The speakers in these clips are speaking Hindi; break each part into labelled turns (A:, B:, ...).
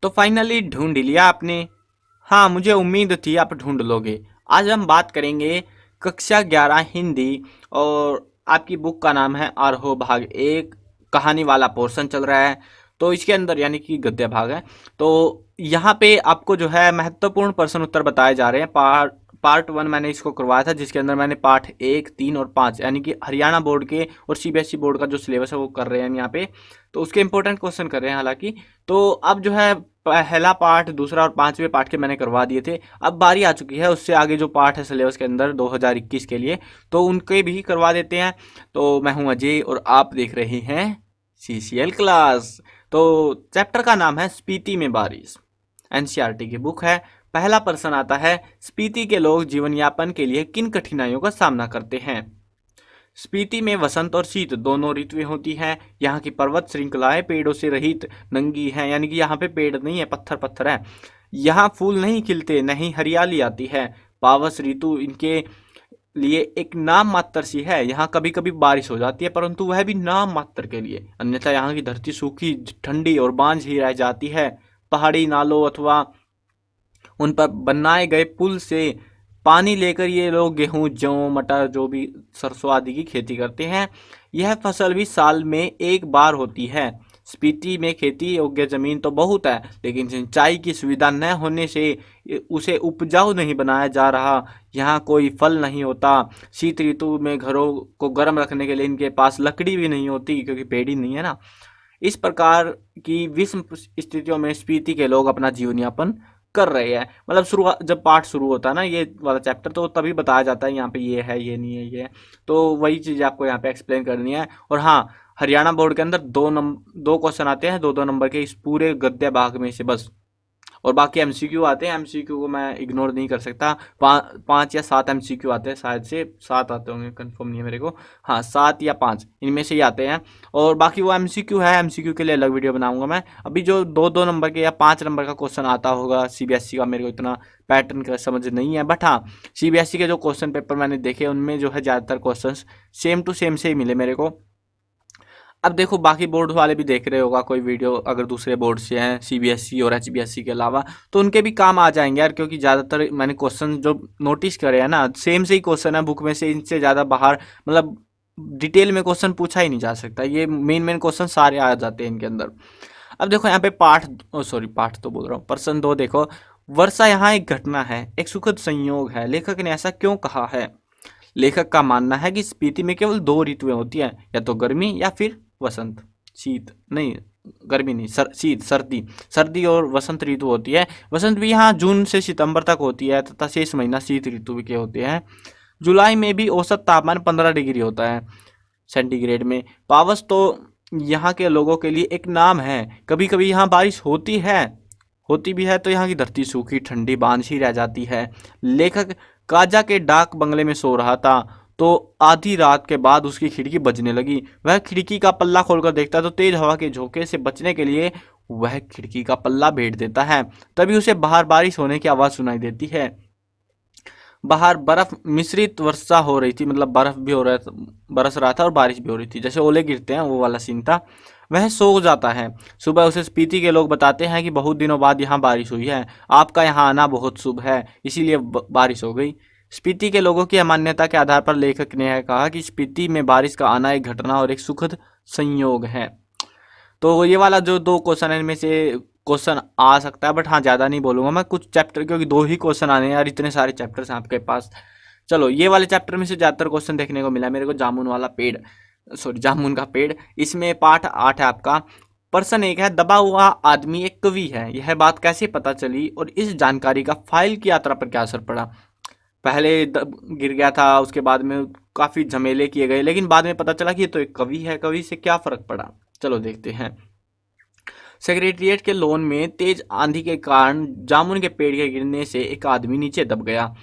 A: तो फाइनली ढूंढ लिया आपने। हाँ, मुझे उम्मीद थी आप ढूंढ लोगे। आज हम बात करेंगे कक्षा 11 हिंदी, और आपकी बुक का नाम है आरोह भाग 1। कहानी वाला पोर्शन चल रहा है, तो इसके अंदर यानी कि गद्य भाग है। तो यहाँ पे आपको जो है महत्वपूर्ण प्रश्न उत्तर बताए जा रहे हैं। पार्ट 1 मैंने इसको करवाया था, जिसके अंदर मैंने पार्ट 1, 3 और 5 यानी कि हरियाणा बोर्ड के और सीबीएसई बोर्ड का जो सिलेबस है वो कर रहे हैं हम यहाँ पे। तो उसके इंपॉर्टेंट क्वेश्चन कर रहे हैं हालांकि। तो अब जो है पहला पार्ट, दूसरा और पांचवें पार्ट के मैंने करवा दिए थे। अब बारी आ चुकी है उससे आगे जो पार्ट है सिलेबस के अंदर 2021 के लिए, तो उनके भी करवा देते हैं। तो मैं हूं अजय और आप देख रहे हैं सीसीएल क्लास। तो चैप्टर का नाम है स्पीति में बारिश। एनसीईआरटी की बुक है। पहला प्रश्न आता है, स्पीति के लोग जीवन यापन के लिए किन कठिनाइयों का सामना करते हैं। स्पीति में वसंत और शीत दोनों ऋतुएं होती हैं। यहाँ की पर्वत श्रृंखलाएं पेड़ों से रहित नंगी हैं, यानी कि यहाँ पे पेड़ नहीं है, पत्थर पत्थर है। यहाँ फूल नहीं खिलते, नहीं हरियाली आती है। पावस ऋतु इनके लिए एक नाम मात्र सी है। यहाँ कभी कभी बारिश हो जाती है, परंतु वह भी नाम मात्र के लिए, अन्यथा यहाँ की धरती सूखी, ठंडी और बांझ ही रह जाती है। पहाड़ी नालों अथवा उन पर बनाए गए पुल से पानी लेकर ये लोग गेहूं, जौ, मटर, जो भी सरसों आदि की खेती करते हैं। यह फसल भी साल में एक बार होती है। स्पीति में खेती योग्य जमीन तो बहुत है, लेकिन सिंचाई की सुविधा न होने से उसे उपजाऊ नहीं बनाया जा रहा। यहाँ कोई फल नहीं होता। शीत ऋतु में घरों को गर्म रखने के लिए इनके पास लकड़ी भी नहीं होती, क्योंकि पेड़ ही नहीं है ना। इस प्रकार की विषम स्थितियों में स्पीति के लोग अपना जीवन यापन कर रहे हैं। मतलब शुरुआत जब पार्ट शुरू होता है ना ये वाला चैप्टर, तो तभी बताया जाता है यहाँ पे ये है, ये नहीं है, ये है। तो वही चीज़ आपको यहाँ पे एक्सप्लेन करनी है। और हाँ, हरियाणा बोर्ड के अंदर दो क्वेश्चन आते हैं, दो दो नंबर के, इस पूरे गद्य भाग में से बस। और बाकी एमसीक्यू आते हैं, एमसीक्यू को मैं इग्नोर नहीं कर सकता। 5 या 7 एमसीक्यू आते हैं, शायद से 7 आते होंगे, कंफर्म नहीं है मेरे को। हाँ, 7 या 5 इनमें से ही आते हैं। और बाकी वो एमसीक्यू है, एमसीक्यू के लिए अलग वीडियो बनाऊंगा मैं। अभी जो दो दो नंबर के या 5 नंबर का क्वेश्चन आता होगा सीबीएसई का, मेरे को इतना पैटर्न का समझ नहीं है, बट हाँ, सीबीएसई के जो क्वेश्चन पेपर मैंने देखे उनमें जो है ज़्यादातर क्वेश्चन सेम टू सेम से ही मिले मेरे को। अब देखो, बाकी बोर्ड वाले भी देख रहे होगा कोई वीडियो, अगर दूसरे बोर्ड से हैं सीबीएसई और एचबीएसई के अलावा, तो उनके भी काम आ जाएंगे यार। क्योंकि ज़्यादातर मैंने क्वेश्चन जो नोटिस करे हैं ना, सेम से ही क्वेश्चन है बुक में से, इनसे ज़्यादा बाहर मतलब डिटेल में क्वेश्चन पूछा ही नहीं जा सकता। ये मेन मेन क्वेश्चन सारे आ जाते हैं इनके अंदर। अब देखो यहाँ पे पाठ तो बोल रहा हूँ, प्रश्न 2 देखो। वर्षा यहाँ एक घटना है, एक सुखद संयोग है। लेखक ने ऐसा क्यों कहा है। लेखक का मानना है कि स्पीति में केवल 2 ऋतुएं होती हैं, या तो गर्मी या फिर वसंत। शीत नहीं, गर्मी नहीं, शीत, सर्दी। सर्दी और वसंत ऋतु होती है। वसंत भी यहाँ जून से सितंबर तक होती है, तथा शेष महीना शीत ऋतु के होते हैं। जुलाई में भी औसत तापमान 15 डिग्री होता है सेंटीग्रेड में। पावस तो यहाँ के लोगों के लिए एक नाम है। कभी कभी यहाँ बारिश होती भी है, तो यहाँ की धरती सूखी, ठंडी, बांझी रह जाती है। लेखक काजा के डाक बंगले में सो रहा था, तो आधी रात के बाद उसकी खिड़की बजने लगी। वह खिड़की का पल्ला खोलकर देखता, तो तेज हवा के झोंके से बचने के लिए वह खिड़की का पल्ला भेद देता है। तभी उसे बाहर बारिश होने की आवाज़ सुनाई देती है। बाहर बर्फ मिश्रित वर्षा हो रही थी, मतलब बर्फ भी हो रहा था, बरस रहा था, और बारिश भी हो रही थी, जैसे ओले गिरते हैं वो वाला सीन था। वह सो जाता है। सुबह उसे स्पीति के लोग बताते हैं कि बहुत दिनों बाद यहाँ बारिश हुई है। आपका यहाँ आना बहुत शुभ है, इसीलिए बारिश हो गई। स्पीति के लोगों की अमान्यता के आधार पर लेखक ने कहा कि स्पीति में बारिश का आना एक घटना और एक सुखद संयोग है। तो ये वाला जो 2 क्वेश्चन है, इनमें से क्वेश्चन आ सकता है, बट हाँ, ज़्यादा नहीं बोलूँगा मैं, कुछ चैप्टर, क्योंकि 2 ही क्वेश्चन आने हैं यार, इतने सारे चैप्टर्स हैं आपके पास। चलो, ये वाले चैप्टर में से ज़्यादातर क्वेश्चन देखने को मिला मेरे को। जामुन का पेड़, इसमें पार्ट 8 है आपका। प्रश्न 1 है, दबा हुआ आदमी एक कवि है, यह बात कैसे पता चली और इस जानकारी का फाइल की यात्रा पर क्या असर पड़ा। पहले गिर गया था, उसके बाद में काफ़ी झमेले किए गए, लेकिन बाद में पता चला कि ये तो एक कवि है, कवि से क्या फ़र्क पड़ा। चलो देखते हैं। सेक्रेटेरिएट के लॉन में तेज आंधी के कारण जामुन के पेड़ के गिरने से एक आदमी नीचे दब गया।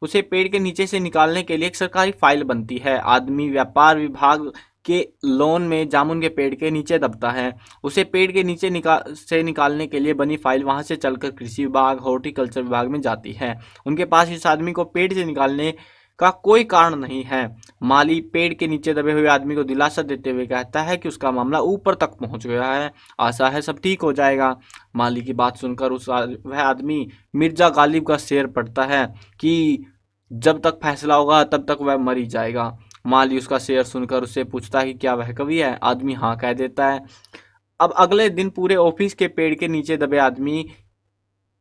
A: उसे पेड़ के नीचे से निकालने के लिए एक सरकारी फाइल बनती है। आदमी व्यापार विभाग के लॉन में जामुन के पेड़ के नीचे दबता है। उसे पेड़ के नीचे निकालने के लिए बनी फाइल वहां से चलकर कृषि विभाग, हॉर्टिकल्चर विभाग में जाती है। उनके पास इस आदमी को पेड़ से निकालने का कोई कारण नहीं है। माली पेड़ के नीचे दबे हुए आदमी को दिलासा देते हुए कहता है कि उसका मामला ऊपर तक पहुंच गया है, आशा है सब ठीक हो जाएगा। माली की बात सुनकर वह आदमी मिर्जा गालिब का शेर पढ़ता है कि जब तक फैसला होगा तब तक वह मर ही जाएगा। माली उसका शेर सुनकर उससे पूछता है कि क्या वह कवि है। आदमी हाँ कह देता है। अब अगले दिन पूरे ऑफिस के पेड़ के नीचे दबे आदमी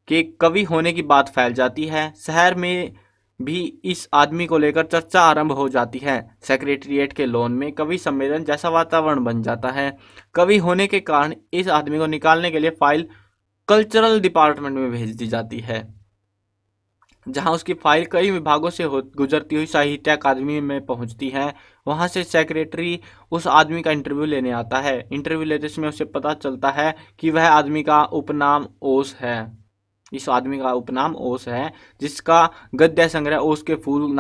A: के कवि होने की बात फैल जाती है। शहर में भी इस आदमी को लेकर चर्चा आरंभ हो जाती है। सेक्रेटेरिएट के लॉन में कवि सम्मेलन जैसा वातावरण बन जाता है। कवि होने के कारण इस आदमी को निकालने के लिए फाइल कल्चरल डिपार्टमेंट में भेज दी जाती है, जहां उसकी फाइल कई विभागों से गुजरती हुई साहित्य अकादमी में पहुंचती है। वहां से सेक्रेटरी उस आदमी का इंटरव्यू लेने आता है। इंटरव्यू लेते समय उसे पता चलता है कि वह आदमी का उपनाम ओस है। इस आदमी का उपनाम ओस है, जिसका गद्य संग्रह ओस के फूल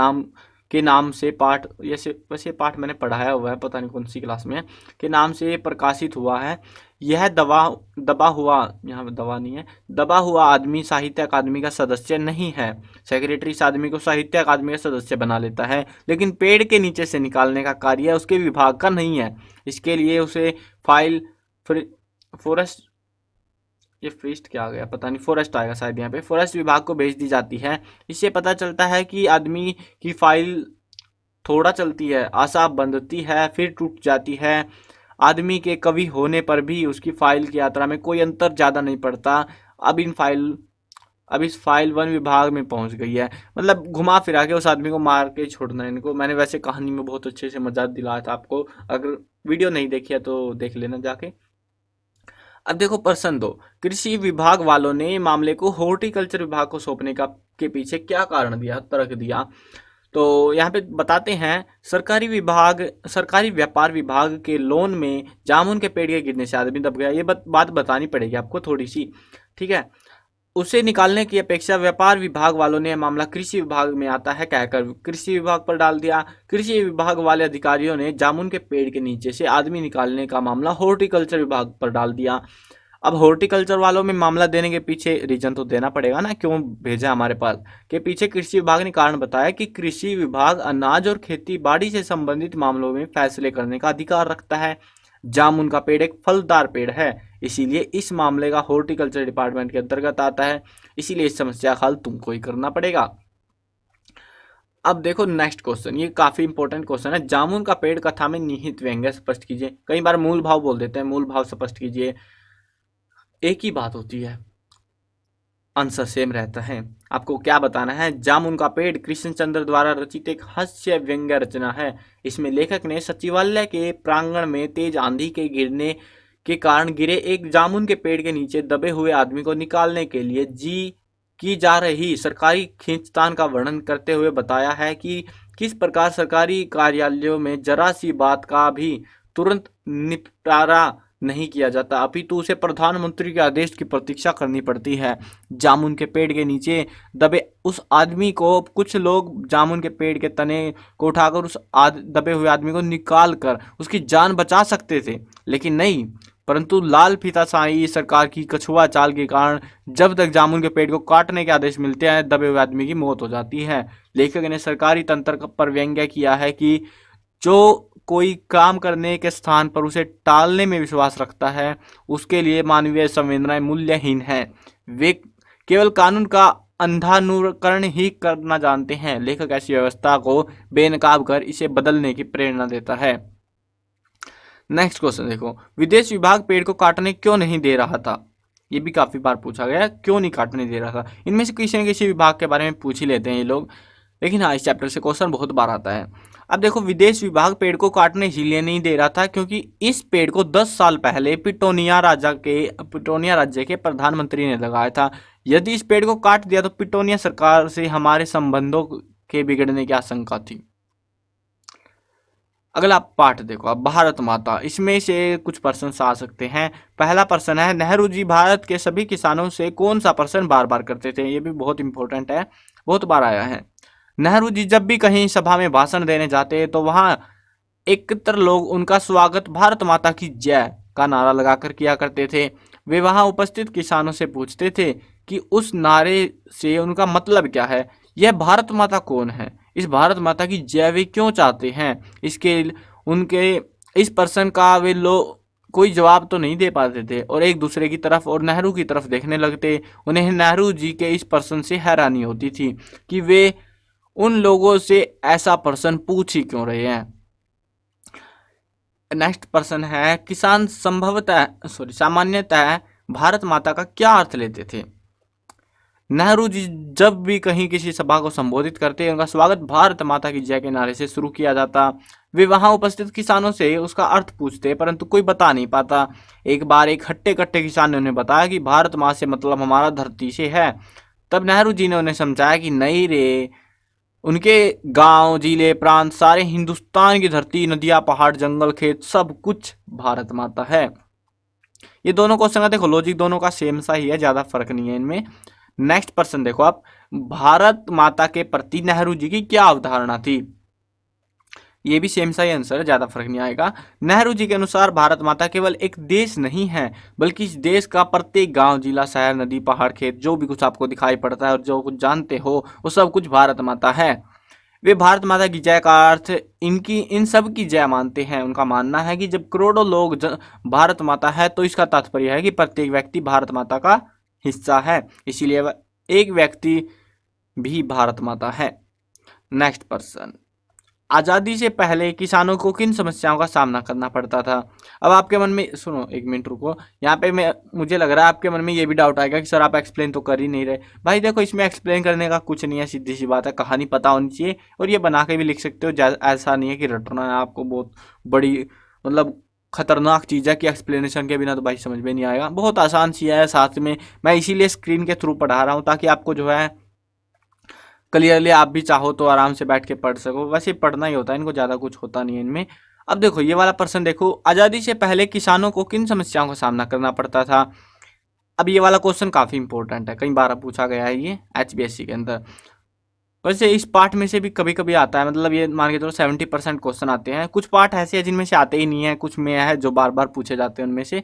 A: नाम से पाठ, वैसे पाठ मैंने पढ़ाया हुआ है, पता नहीं कौन सी क्लास में, के नाम से प्रकाशित हुआ है। यह दबा हुआ, यहाँ दबा नहीं है, दबा हुआ आदमी साहित्य अकादमी का सदस्य नहीं है। सेक्रेटरी इस आदमी को साहित्य अकादमी का सदस्य बना लेता है, लेकिन पेड़ के नीचे से निकालने का कार्य उसके विभाग का नहीं है। इसके लिए उसे फाइल फॉरेस्ट, ये फॉरेस्ट क्या आ गया पता नहीं, फॉरेस्ट आएगा शायद, यहाँ पे फॉरेस्ट विभाग को भेज दी जाती है। इससे पता चलता है कि आदमी की फाइल थोड़ा चलती है, आशा बंधती है, फिर टूट जाती है। आदमी के कवि होने पर भी उसकी फाइल की यात्रा में कोई अंतर ज़्यादा नहीं पड़ता। अब इस फाइल वन विभाग में पहुंच गई है। मतलब घुमा फिरा के उस आदमी को मार के छोड़ना है इनको। मैंने वैसे कहानी में बहुत अच्छे से मजा दिलाया था आपको, अगर वीडियो नहीं देखी है तो देख लेना जाके। अब देखो प्रश्न 2, कृषि विभाग वालों ने मामले को हॉर्टिकल्चर विभाग को सौंपने का के पीछे क्या कारण दिया, तर्क दिया। तो यहाँ पे बताते हैं, सरकारी व्यापार विभाग के लोन में जामुन के पेड़ के गिरने से आदमी दब गया। ये बात बतानी पड़ेगी आपको थोड़ी सी, ठीक है। उसे निकालने की अपेक्षा व्यापार विभाग वालों ने मामला कृषि विभाग में आता है कहकर कृषि विभाग पर डाल दिया। कृषि विभाग वाले अधिकारियों ने जामुन के पेड़ के नीचे से आदमी निकालने का मामला हॉर्टिकल्चर विभाग पर डाल दिया। अब हॉर्टिकल्चर वालों में मामला देने के पीछे रीजन तो देना पड़ेगा ना, क्यों भेजा हमारे पास। के पीछे कृषि विभाग ने कारण बताया कि कृषि विभाग अनाज और खेती बाड़ी से संबंधित मामलों में फैसले करने का अधिकार रखता है। जामुन का पेड़ एक फलदार पेड़ है, इसीलिए इस मामले का हॉर्टिकल्चर डिपार्टमेंट के अंतर्गत आता है। इसीलिए इस समस्या का हल तुमको ही करना पड़ेगा। अब देखो नेक्स्ट क्वेश्चन, ये काफी इंपॉर्टेंट क्वेश्चन है। जामुन का पेड़ कथा में निहित व्यंग्य स्पष्ट कीजिए। कई बार मूल भाव बोल देते हैं, मूल भाव स्पष्ट कीजिए। एक ही बात होती है, आंसर सेम रहता है। आपको क्या बताना है, जामुन का पेड़ कृष्णचंद्र द्वारा रचित एक हास्य व्यंग्य रचना है। इसमें लेखक ने सचिवालय के प्रांगण में तेज आंधी के गिरने के कारण गिरे एक जामुन के पेड़ के नीचे दबे हुए आदमी को निकालने के लिए की जा रही सरकारी खींचतान का वर्णन करते हुए बताया है कि किस प्रकार सरकारी कार्यालयों में जरा सी बात का भी तुरंत निपटारा नहीं किया जाता, अपितु उसे प्रधानमंत्री के आदेश की प्रतीक्षा करनी पड़ती है। जामुन के पेड़ के नीचे दबे उस आदमी को कुछ लोग जामुन के पेड़ के तने को उठाकर उस दबे हुए आदमी को निकाल कर उसकी जान बचा सकते थे, लेकिन नहीं, परंतु लाल फीताशाही सरकार की कछुआ चाल के कारण जब तक जामुन के पेड़ को काटने के आदेश मिलते हैं, दबे हुए आदमी की मौत हो जाती है। लेखक ने सरकारी तंत्र पर व्यंग्य किया है कि जो कोई काम करने के स्थान पर उसे टालने में विश्वास रखता है, उसके लिए मानवीय संवेदनाएं मूल्यहीन हैं। वे केवल कानून का अंधानुकरण ही करना जानते हैं। लेखक ऐसी व्यवस्था को बेनकाब कर इसे बदलने की प्रेरणा देता है। नेक्स्ट क्वेश्चन देखो, विदेश विभाग पेड़ को काटने क्यों नहीं दे रहा था। ये भी काफी बार पूछा गया, क्यों नहीं काटने दे रहा था। इनमें से किसी न किसी विभाग के बारे में पूछ ही लेते हैं ये लोग, लेकिन हाँ इस चैप्टर से क्वेश्चन बहुत बार आता है। अब देखो, विदेश विभाग पेड़ को काटने इसलिए नहीं दे रहा था क्योंकि इस पेड़ को 10 साल पहले पिटोनिया राज्य के प्रधानमंत्री ने लगाया था। यदि इस पेड़ को काट दिया तो पिटोनिया सरकार से हमारे संबंधों के बिगड़ने की आशंका थी। अगला पार्ट देखो, अब भारत माता, इसमें से कुछ प्रश्न आ सकते हैं। पहला प्रश्न है, नेहरू जी भारत के सभी किसानों से कौन सा प्रश्न बार बार करते थे। ये भी बहुत इंपॉर्टेंट है, बहुत बार आया है। नेहरू जी जब भी कहीं सभा में भाषण देने जाते तो वहां एकत्र लोग उनका स्वागत भारत माता की जय का नारा लगाकर किया करते थे। वे वहां उपस्थित किसानों से पूछते थे कि उस नारे से उनका मतलब क्या है, यह भारत माता कौन है। इस भारत माता की जय वे क्यों चाहते हैं? इसके उनके इस प्रश्न का वे लोग कोई जवाब तो नहीं दे पाते थे और एक दूसरे की तरफ और नेहरू की तरफ देखने लगते। उन्हें नेहरू जी के इस प्रश्न से हैरानी होती थी कि वे उन लोगों से ऐसा प्रश्न पूछ ही क्यों रहे हैं। नेक्स्ट प्रश्न है, किसान सामान्यतः भारत माता का क्या अर्थ लेते थे? नेहरू जी जब भी कहीं किसी सभा को संबोधित करते, उनका स्वागत भारत माता की जय के नारे से शुरू किया जाता। वे वहां उपस्थित किसानों से उसका अर्थ पूछते, परंतु कोई बता नहीं पाता। एक बार एक हट्टे कट्टे किसान ने उन्हें बताया कि भारत माँ से मतलब हमारा धरती से है। तब नेहरू जी ने उन्हें समझाया कि नहीं रे, उनके गांव, जिले, प्रांत, सारे हिंदुस्तान की धरती, नदियां, पहाड़, जंगल, खेत, सब कुछ भारत माता है। ये दोनों क्वेश्चन का देखो लॉजिक दोनों का सेम सा ही है, ज्यादा फर्क नहीं है इनमें। नेक्स्ट प्रश्न देखो आप, भारत माता के प्रति नेहरू जी की क्या अवधारणा थी? ये भी सेम सा ही आंसर है, ज्यादा फर्क नहीं आएगा। नेहरू जी के अनुसार भारत माता केवल एक देश नहीं है, बल्कि इस देश का प्रत्येक गांव, जिला, शहर, नदी, पहाड़, खेत, जो भी कुछ आपको दिखाई पड़ता है और जो कुछ जानते हो वो सब कुछ भारत माता है। वे भारत माता की जय का अर्थ इनकी इन सब की जय मानते हैं। उनका मानना है कि जब करोड़ों लोग भारत माता है तो इसका तात्पर्य है कि प्रत्येक व्यक्ति भारत माता का हिस्सा है, इसीलिए एक व्यक्ति भी भारत माता है। नेक्स्ट प्रश्न, आजादी से पहले किसानों को किन समस्याओं का सामना करना पड़ता था? अब आपके मन में, सुनो एक मिनट रुको, यहाँ पे मुझे लग रहा है आपके मन में ये भी डाउट आएगा कि सर आप एक्सप्लेन तो कर ही नहीं रहे। भाई देखो, इसमें एक्सप्लेन करने का कुछ नहीं है, सीधी सी बात है, कहानी पता होनी चाहिए और ये बना के भी लिख सकते हो। ऐसा नहीं है कि रटना है आपको बहुत बड़ी मतलब खतरनाक चीज़ है कि एक्सप्लेनेशन के बिना तो भाई समझ में नहीं आएगा। बहुत आसान सी है, साथ में मैं इसीलिए स्क्रीन के थ्रू पढ़ा रहा हूँ ताकि आपको जो है क्लियरली आप भी चाहो तो आराम से बैठ के पढ़ सको। वैसे पढ़ना ही होता है, इनको ज़्यादा कुछ होता नहीं है इनमें। अब देखो ये वाला प्रश्न देखो, आज़ादी से पहले किसानों को किन समस्याओं का सामना करना पड़ता था? अब ये वाला क्वेश्चन काफ़ी इंपॉर्टेंट है, कई बार पूछा गया है ये HBSC के अंदर। वैसे इस पार्ट में से भी कभी कभी आता है, मतलब ये मान के चलो 70% क्वेश्चन आते हैं। कुछ पार्ट ऐसे हैं जिनमें से आते ही नहीं है, कुछ में है जो बार बार पूछे जाते हैं उनमें से।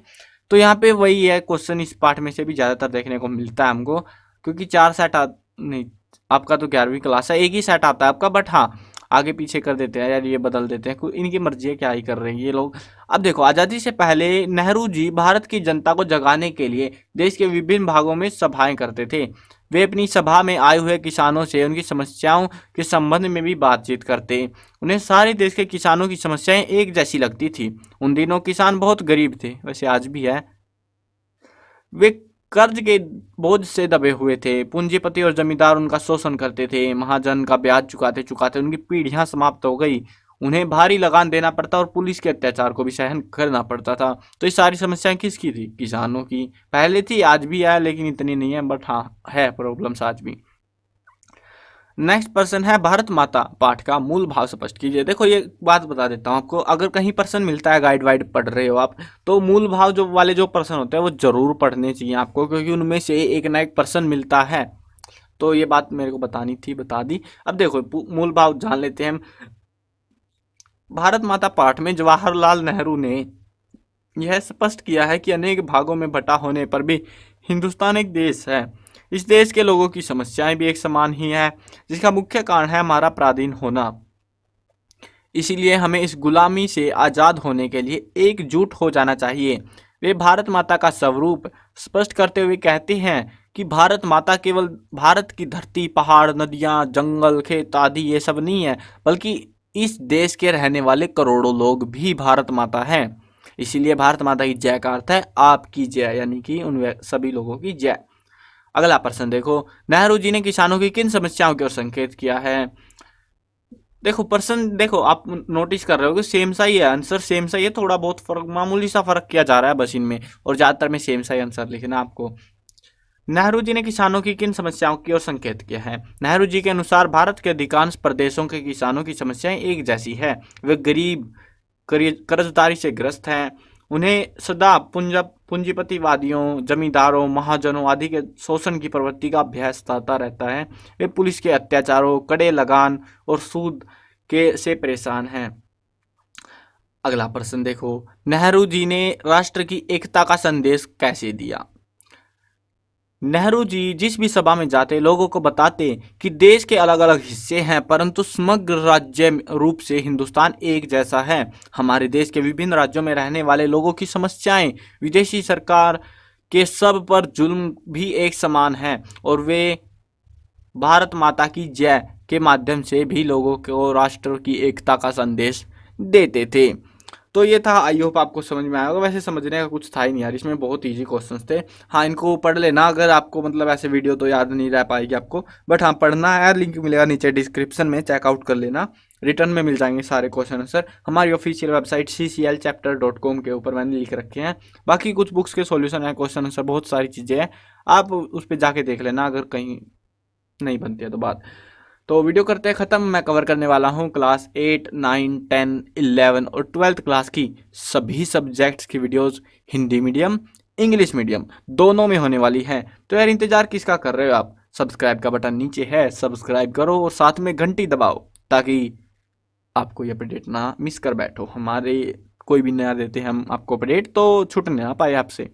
A: तो यहाँ पे वही है, क्वेश्चन इस पार्ट में से भी ज़्यादातर देखने को मिलता है हमको, क्योंकि 4 सेट नहीं, आपका तो 11वीं क्लास है, एक ही सेट आता है आपका, बट हाँ आगे पीछे कर देते हैं यार, ये बदल देते हैं, इनकी मर्जी है, क्या ही कर रहे हैं ये लोग। अब देखो, आज़ादी से पहले नेहरू जी भारत की जनता को जगाने के लिए देश के विभिन्न भागों में सभाएं करते थे। वे अपनी सभा में आए हुए किसानों से उनकी समस्याओं के संबंध में भी बातचीत करते। उन्हें सारे देश के किसानों की समस्याएं एक जैसी लगती थी। उन दिनों किसान बहुत गरीब थे, वैसे आज भी है। वे कर्ज के बोझ से दबे हुए थे। पूंजीपति और जमींदार उनका शोषण करते थे। महाजन का ब्याज चुकाते चुकाते उनकी पीढ़ियां समाप्त हो गई। उन्हें भारी लगान देना पड़ता और पुलिस के अत्याचार को भी सहन करना पड़ता था। तो ये सारी समस्याएं किसकी थी? किसानों की। पहले थी, आज भी है, लेकिन इतनी नहीं है, बट हाँ है प्रॉब्लम्स आज भी। नेक्स्ट प्रश्न है, भारत माता पाठ का मूल भाव स्पष्ट कीजिए। देखो ये बात बता देता हूँ आपको, अगर कहीं प्रश्न मिलता है, गाइड वाइड पढ़ रहे हो आप, तो मूल भाव जो वाले जो प्रश्न होते हैं वो जरूर पढ़ने चाहिए आपको, क्योंकि उनमें से एक ना एक प्रश्न मिलता है। तो ये बात मेरे को बतानी थी, बता दी। अब देखो मूल भाव जान लेते हैं हम। भारत माता पाठ में जवाहरलाल नेहरू ने यह स्पष्ट किया है कि अनेक भागों में बटा होने पर भी हिंदुस्तान एक देश है। इस देश के लोगों की समस्याएं भी एक समान ही है, जिसका मुख्य कारण है हमारा पराधीन होना। इसीलिए हमें इस गुलामी से आज़ाद होने के लिए एकजुट हो जाना चाहिए। वे भारत माता का स्वरूप स्पष्ट करते हुए कहते हैं कि भारत माता केवल भारत की धरती, पहाड़, नदियाँ, जंगल, खेत आदि ये सब नहीं है, बल्कि इस देश के रहने वाले करोड़ों लोग भी भारत माता हैं। इसीलिए भारत माता की जय का अर्थ है आपकी जय, यानी कि उन सभी लोगों की जय। अगला प्रश्न देखो, नेहरू जी ने किसानों की किन समस्याओं की ओर संकेत किया है? देखो प्रश्न देखो, आप नोटिस कर रहे हो कि सेम सा ही है, आंसर सेम सा ही है, थोड़ा बहुत फर्क, मामूली सा फर्क किया जा रहा है बस इनमें, और ज्यादातर में सेम सा ही आंसर लिखना आपको। नेहरू जी ने किसानों की किन समस्याओं की ओर संकेत किया है? नेहरू जी के अनुसार भारत के अधिकांश प्रदेशों के किसानों की समस्याएं एक जैसी है। वे गरीब, कर्जदारी से ग्रस्त हैं। उन्हें सदा पूंजीपतिवादियों, जमींदारों, महाजनों आदि के शोषण की प्रवृत्ति का अभ्यास आता रहता है। वे पुलिस के अत्याचारों, कड़े लगान और सूद के से परेशान हैं। अगला प्रश्न देखो, नेहरू जी ने राष्ट्र की एकता का संदेश कैसे दिया? नेहरू जी जिस भी सभा में जाते लोगों को बताते कि देश के अलग अलग हिस्से हैं परंतु समग्र राज्य रूप से हिंदुस्तान एक जैसा है। हमारे देश के विभिन्न राज्यों में रहने वाले लोगों की समस्याएं विदेशी सरकार के सब पर जुल्म भी एक समान है और वे भारत माता की जय के माध्यम से भी लोगों को राष्ट्र की एकता का संदेश देते थे। तो ये था, आई होप आपको समझ में आया होगा। वैसे समझने का कुछ था ही नहीं यार, इसमें बहुत इजी क्वेश्चंस थे। हाँ, इनको पढ़ लेना, अगर आपको मतलब ऐसे वीडियो तो याद नहीं रह पाएगी आपको, बट हाँ पढ़ना है यार। लिंक मिलेगा नीचे डिस्क्रिप्शन में, चेकआउट कर लेना। रिटर्न में मिल जाएंगे सारे क्वेश्चन आंसर हमारी ऑफिशियल वेबसाइट cclchapter.com के ऊपर मैंने लिख रखे हैं। बाकी कुछ बुक्स के सॉल्यूशन है, क्वेश्चन आंसर, बहुत सारी चीज़ें हैं, आप उस पर जाके देख लेना अगर कहीं नहीं बनती है तो बात। तो वीडियो करते हैं ख़त्म। मैं कवर करने वाला हूँ क्लास 8, 9, 10, 11 और 12th क्लास की सभी सब्जेक्ट्स की videos, Hindi medium English medium दोनों में होने वाली है। तो यार इंतज़ार किसका कर रहे हो आप? सब्सक्राइब का बटन नीचे है, सब्सक्राइब करो और साथ में घंटी दबाओ ताकि आपको ये अपडेट ना मिस कर बैठो। हमारे कोई भी नया देते हैं हम आपको अपडेट तो छूट ना पाए आपसे।